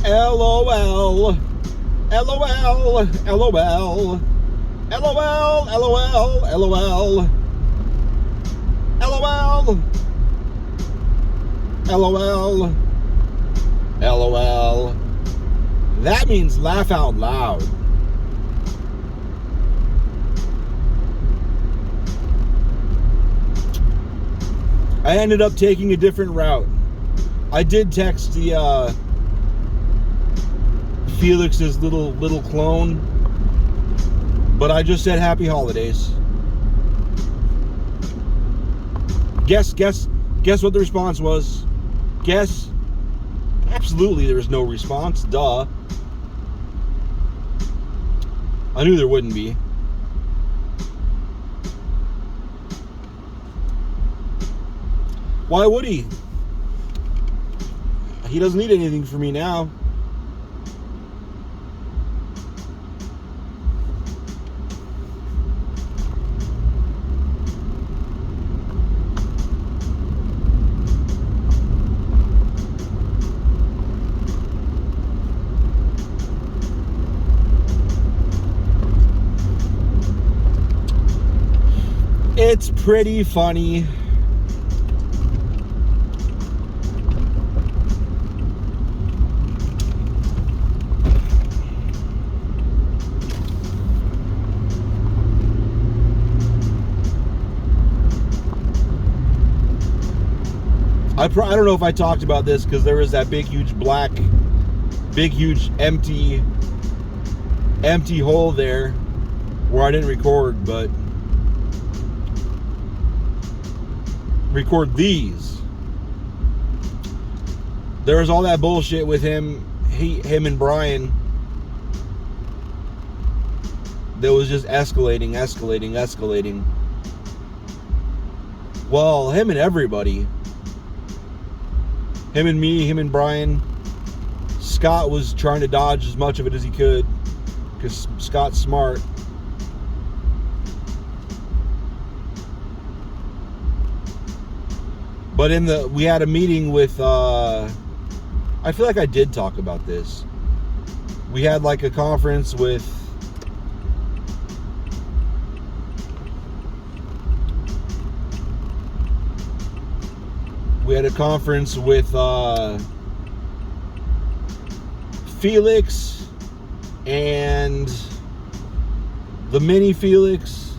LOL. LOL. LOL. LOL. LOL. LOL. LOL. LOL. LOL. That means laugh out loud. I ended up taking a different route. I did text the Felix's little clone, but I just said happy holidays. Guess what the response was? Guess? Absolutely there was no response. Duh. I knew there wouldn't be. Why would he? He doesn't need anything from me now. It's pretty funny. I don't know if I talked about this because there was that big huge empty hole there where I didn't record, but record these. There was all that bullshit with him and Brian that was just escalating. Well, him and everybody. Him and me, him and Brian. Scott was trying to dodge as much of it as he could because Scott's smart. But we had a meeting with, I feel like I did talk about this. We had like a conference with, Felix and the mini Felix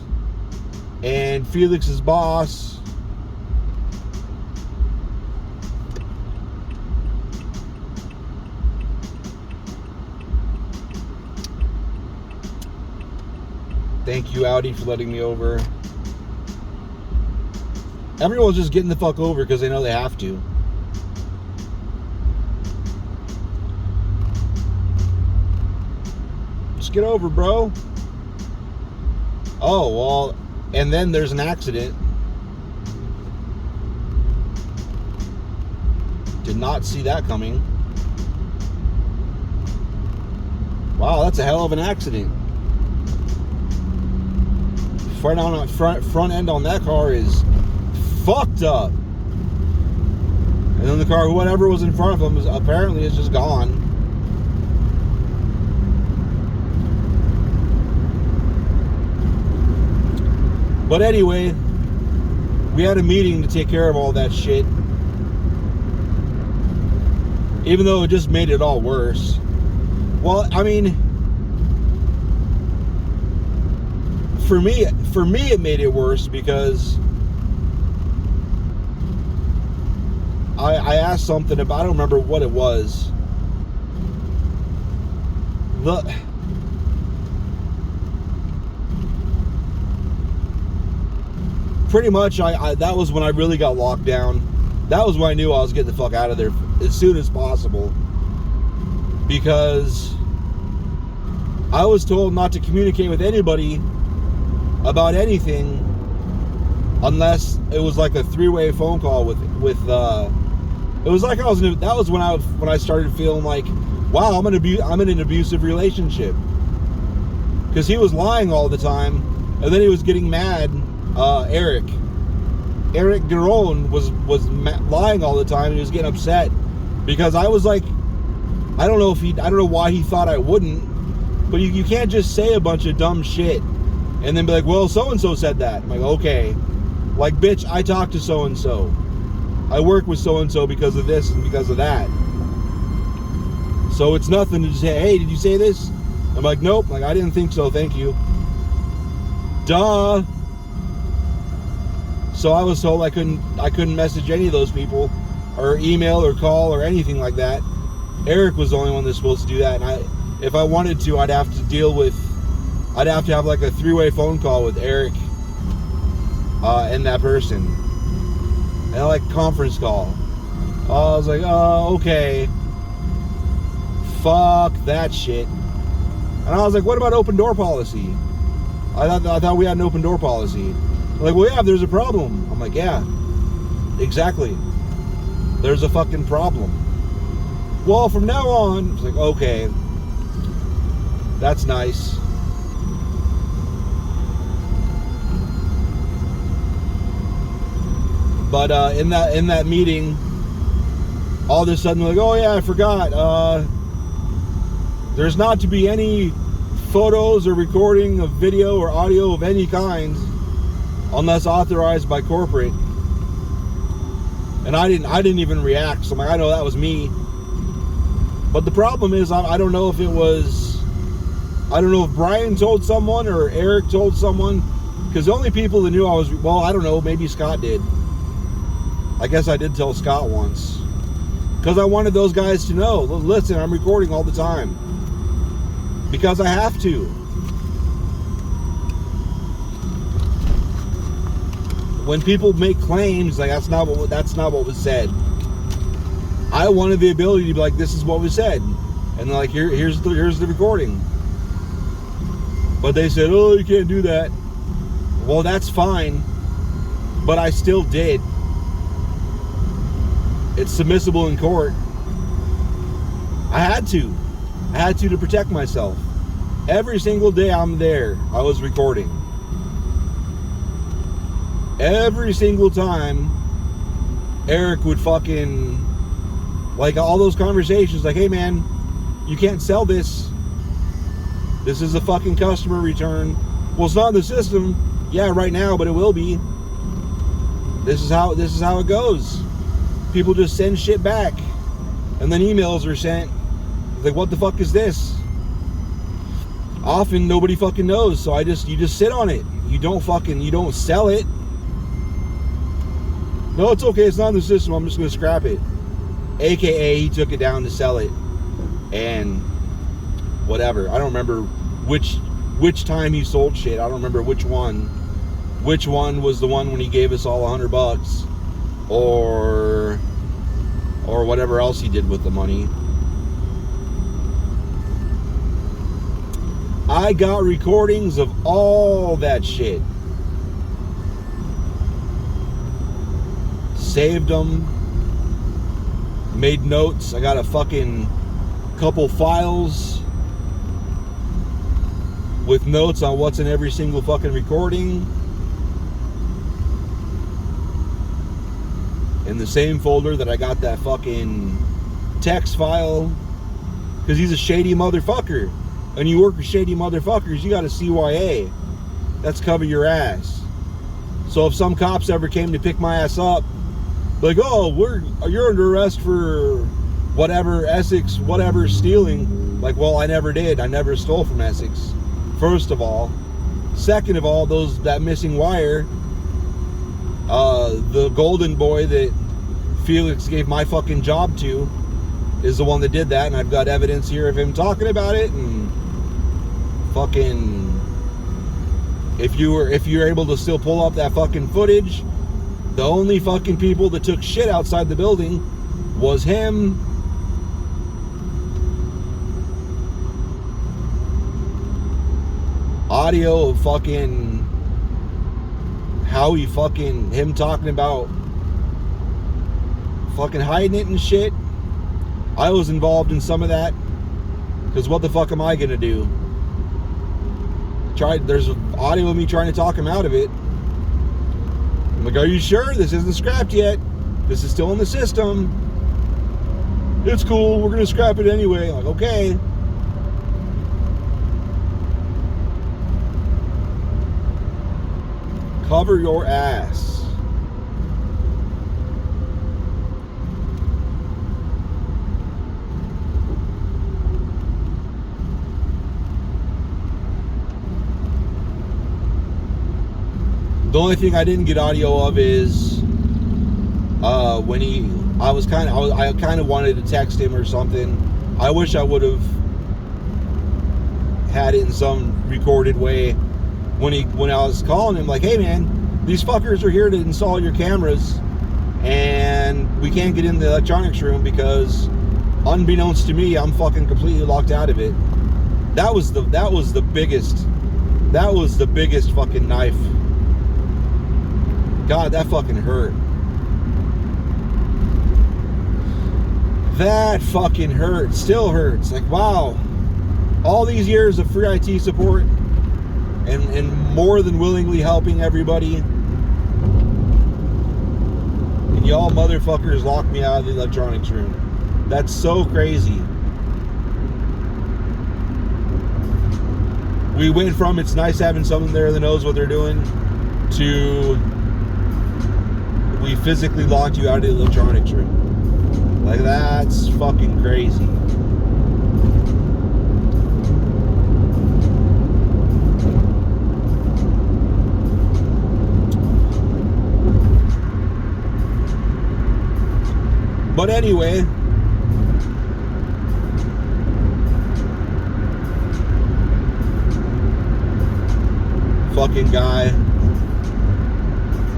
and Felix's boss. Thank you, Audi, for letting me over. Everyone's just getting the fuck over because they know they have to. Just get over, bro. Oh, well, and then there's an accident. Did not see that coming. Wow, that's a hell of an accident. Front end on that car is fucked up. And then the car, whatever was in front of him, apparently is just gone. But anyway, we had a meeting to take care of all that shit. Even though it just made it all worse. Well, I mean, for me it made it worse because I asked something about, I don't remember what it was. Pretty much that was when I really got locked down. That was when I knew I was getting the fuck out of there as soon as possible, because I was told not to communicate with anybody about anything unless it was like a three-way phone call with it was like that was when I started feeling like, wow, I'm in an abusive relationship, because he was lying all the time, and then he was getting mad. Eric Garon was lying all the time, and he was getting upset because I was like, I don't know why he thought I wouldn't, but you can't just say a bunch of dumb shit and then be like, well, so-and-so said that. I'm like, okay. Like, bitch, I talked to so-and-so. I work with so-and-so because of this and because of that. So it's nothing to just say, hey, did you say this? I'm like, nope. Like, I didn't think so. Thank you. Duh. So I was told I couldn't message any of those people or email or call or anything like that. Eric was the only one that's supposed to do that. And if I wanted to, I'd have to have like a 3-way phone call with Eric and that person. And like conference call. I was like, oh, okay. Fuck that shit. And I was like, what about open door policy? I thought we had an open door policy. They're like, well, yeah, if there's a problem. I'm like, yeah, exactly. There's a fucking problem. Well, from now on, it's like, okay, that's nice. But in that meeting, all of a sudden, like, oh yeah, I forgot. There's not to be any photos or recording of video or audio of any kind unless authorized by corporate. And I didn't even react. So I'm like, I know that was me. But the problem is, I don't know if it was, I don't know if Brian told someone or Eric told someone, because the only people that knew I was, well, I don't know, maybe Scott did. I guess I did tell Scott once, because I wanted those guys to know, listen, I'm recording all the time, because I have to. When people make claims, like that's not what was said. I wanted the ability to be like, this is what was said, and they're like, here's the recording. But they said, oh, you can't do that. Well, that's fine, but I still did. It's submissible in court. I had to protect myself. Every single day I'm there, I was recording. Every single time Eric would fucking, like, all those conversations, like, hey man, you can't sell this. This is a fucking customer return. Well, it's not in the system. Yeah, right now, but it will be. This is how it goes. People just send shit back, and then emails are sent. Like, what the fuck is this? Often nobody fucking knows, so you just sit on it. You don't sell it. No, it's okay, it's not in the system, I'm just gonna scrap it. AKA he took it down to sell it. And whatever. I don't remember which time he sold shit. I don't remember which one. Which one was the one when he gave us all $100 or whatever else he did with the money. I got recordings of all that shit. Saved them. Made notes. I got a fucking couple files with notes on what's in every single fucking recording. In the same folder that I got that fucking text file. Because he's a shady motherfucker. And you work with shady motherfuckers, you got a CYA. That's cover your ass. So if some cops ever came to pick my ass up, like, oh, you're under arrest for whatever, Essex, whatever, stealing. Like, well, I never did. I never stole from Essex. First of all. Second of all, that missing wire, the golden boy that Felix gave my fucking job to is the one that did that, and I've got evidence here of him talking about it. And fucking, if you're able to still pull up that fucking footage, the only fucking people that took shit outside the building was him. Audio of fucking how he fucking, him talking about fucking hiding it and shit. I was involved in some of that, because what the fuck am I gonna do? There's audio of me trying to talk him out of it. I'm like, are you sure? This isn't scrapped yet. This is still in the system. it's cool, we're gonna scrap it anyway. I'm like, okay. Cover your ass. The only thing I didn't get audio of is when I kind of wanted to text him or something. I wish I would have had it in some recorded way when I was calling him, like, hey man, these fuckers are here to install your cameras and we can't get in the electronics room because unbeknownst to me, I'm fucking completely locked out of it. That was the biggest fucking knife. God, that fucking hurt. That fucking hurt. Still hurts. Like, wow. All these years of free IT support and more than willingly helping everybody, and y'all motherfuckers locked me out of the electronics room. That's so crazy. We went from it's nice having someone there that knows what they're doing to we physically locked you out of the electronics room. Like, that's fucking crazy. But anyway, fucking guy.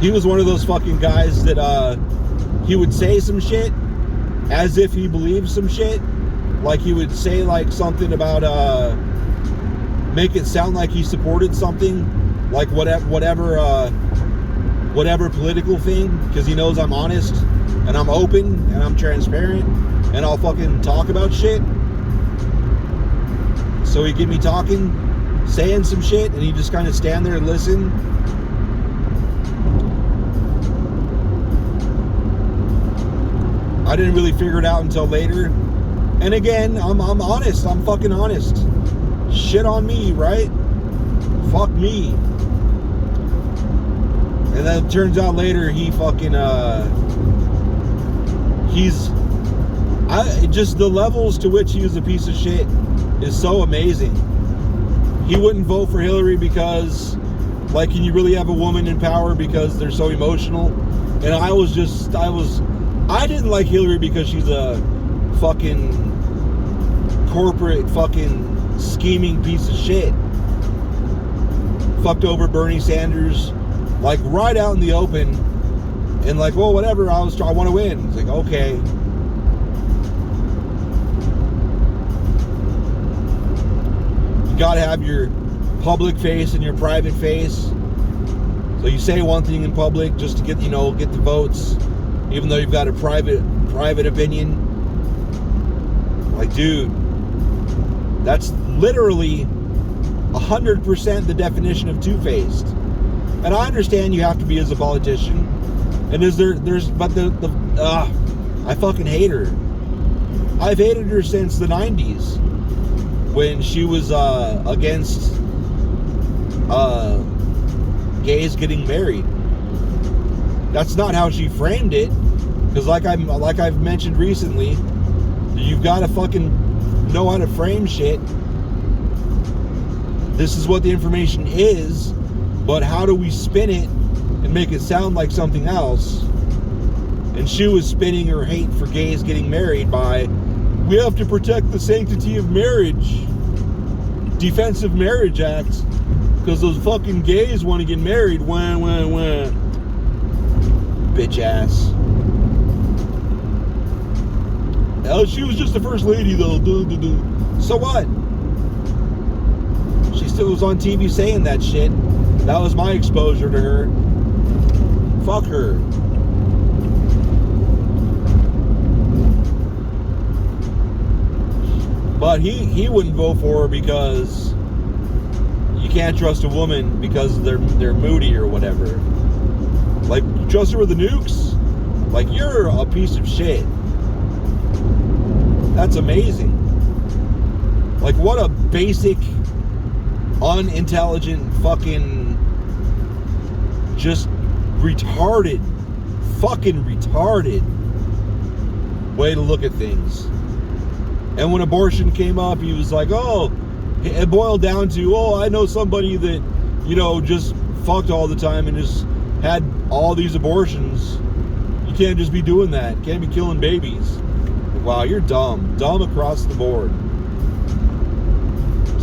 He was one of those fucking guys that he would say some shit as if he believed some shit. Like, he would say like something about make it sound like he supported something, like whatever political thing, because he knows I'm honest and I'm open and I'm transparent and I'll fucking talk about shit. So he'd get me talking, saying some shit, and he'd just kind of stand there and listen. I didn't really figure it out until later. And again, I'm honest. I'm fucking honest. Shit on me, right? Fuck me. And then it turns out later he fucking just the levels to which he was a piece of shit is so amazing. He wouldn't vote for Hillary because, like, can you really have a woman in power because they're so emotional? And I didn't like Hillary because she's a fucking corporate fucking scheming piece of shit. Fucked over Bernie Sanders, like, right out in the open, and like, well, whatever, I want to win. It's like, okay. You gotta have your public face and your private face. So you say one thing in public just to get the votes, even though you've got a private opinion. Like, dude, that's literally 100% the definition of two-faced. And I understand you have to be as a politician. And I fucking hate her. I've hated her since the 90s when she was against gays getting married. That's not how she framed it, because like I've mentioned recently, you've got to fucking know how to frame shit. This is what the information is, but how do we spin it and make it sound like something else? And she was spinning her hate for gays getting married by, we have to protect the sanctity of marriage, Defensive Marriage Act, because those fucking gays want to get married. Wah. Bitch ass. Oh, she was just the first lady though. So what? She still was on TV saying that shit. That was my exposure to her. Fuck her. But he wouldn't vote for her because you can't trust a woman because they're moody or whatever. Like, trust her with the nukes? Like, you're a piece of shit. That's amazing. Like, what a basic, unintelligent, fucking, just retarded, fucking retarded way to look at things. And when abortion came up, he was like, oh, it boiled down to, oh, I know somebody that, you know, just fucked all the time and just had all these abortions. You can't just be doing that. You can't be killing babies. Wow, you're dumb. Dumb across the board.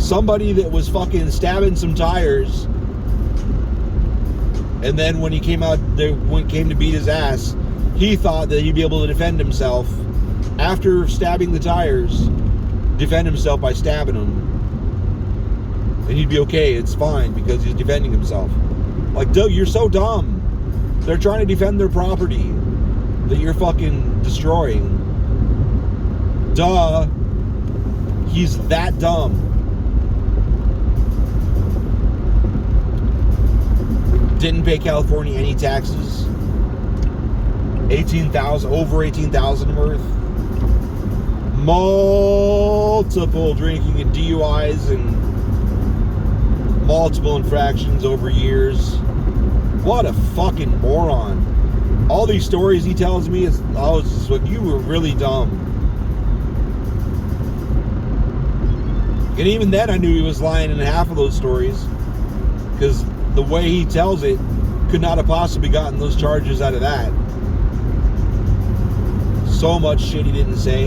Somebody that was fucking stabbing some tires, and then when he came out, when it came to beat his ass, he thought that he'd be able to defend himself after stabbing the tires, defend himself by stabbing them. And he'd be okay, it's fine, because he's defending himself. Like, dude, you're so dumb. They're trying to defend their property that you're fucking destroying. Duh. He's that dumb. Didn't pay California any taxes. 18,000, over 18,000 worth. Multiple drinking and DUIs and multiple infractions over years. What a fucking moron. All these stories he tells me is, oh, it's just like, you were really dumb. And even then I knew he was lying in half of those stories, because the way he tells it, could not have possibly gotten those charges out of that. So much shit he didn't say.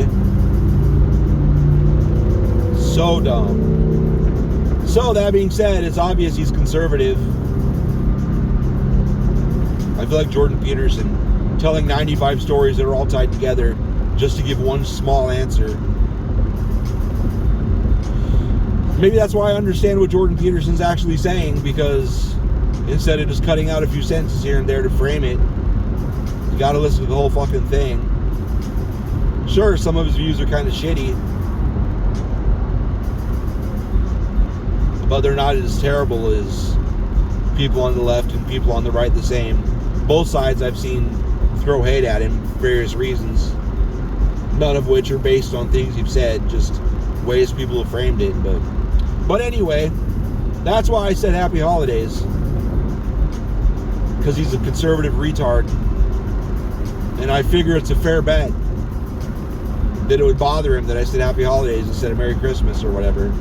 So dumb. So that being said, it's obvious he's conservative. I feel like Jordan Peterson telling 95 stories that are all tied together just to give one small answer. Maybe that's why I understand what Jordan Peterson's actually saying, because instead of just cutting out a few sentences here and there to frame it, you gotta listen to the whole fucking thing. Sure, some of his views are kind of shitty, but they're not as terrible as people on the left and people on the right the same. Both sides I've seen throw hate at him for various reasons, none of which are based on things you've said, just ways people have framed it. But anyway, that's why I said happy holidays, because he's a conservative retard, and I figure it's a fair bet that it would bother him that I said happy holidays instead of Merry Christmas or whatever.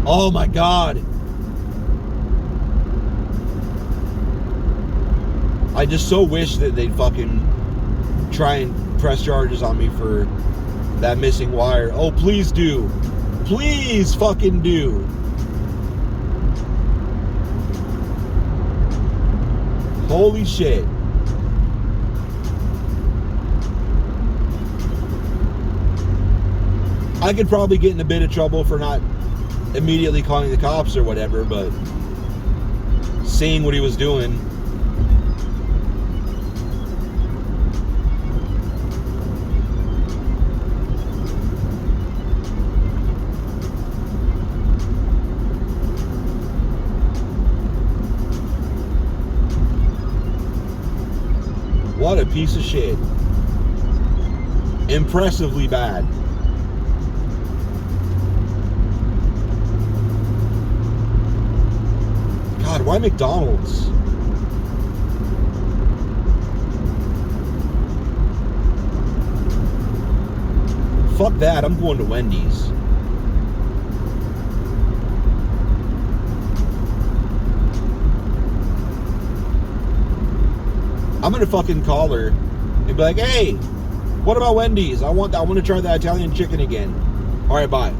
Oh my God. I just so wish that they'd fucking try and press charges on me for that missing wire. Oh, please do. Please fucking do. Holy shit. I could probably get in a bit of trouble for not immediately calling the cops or whatever, but seeing what he was doing, what a piece of shit. Impressively bad. God, why McDonald's? Fuck that, I'm going to Wendy's. I'm gonna fucking call her and be like, hey, what about Wendy's? I want to try that Italian chicken again. Alright, bye.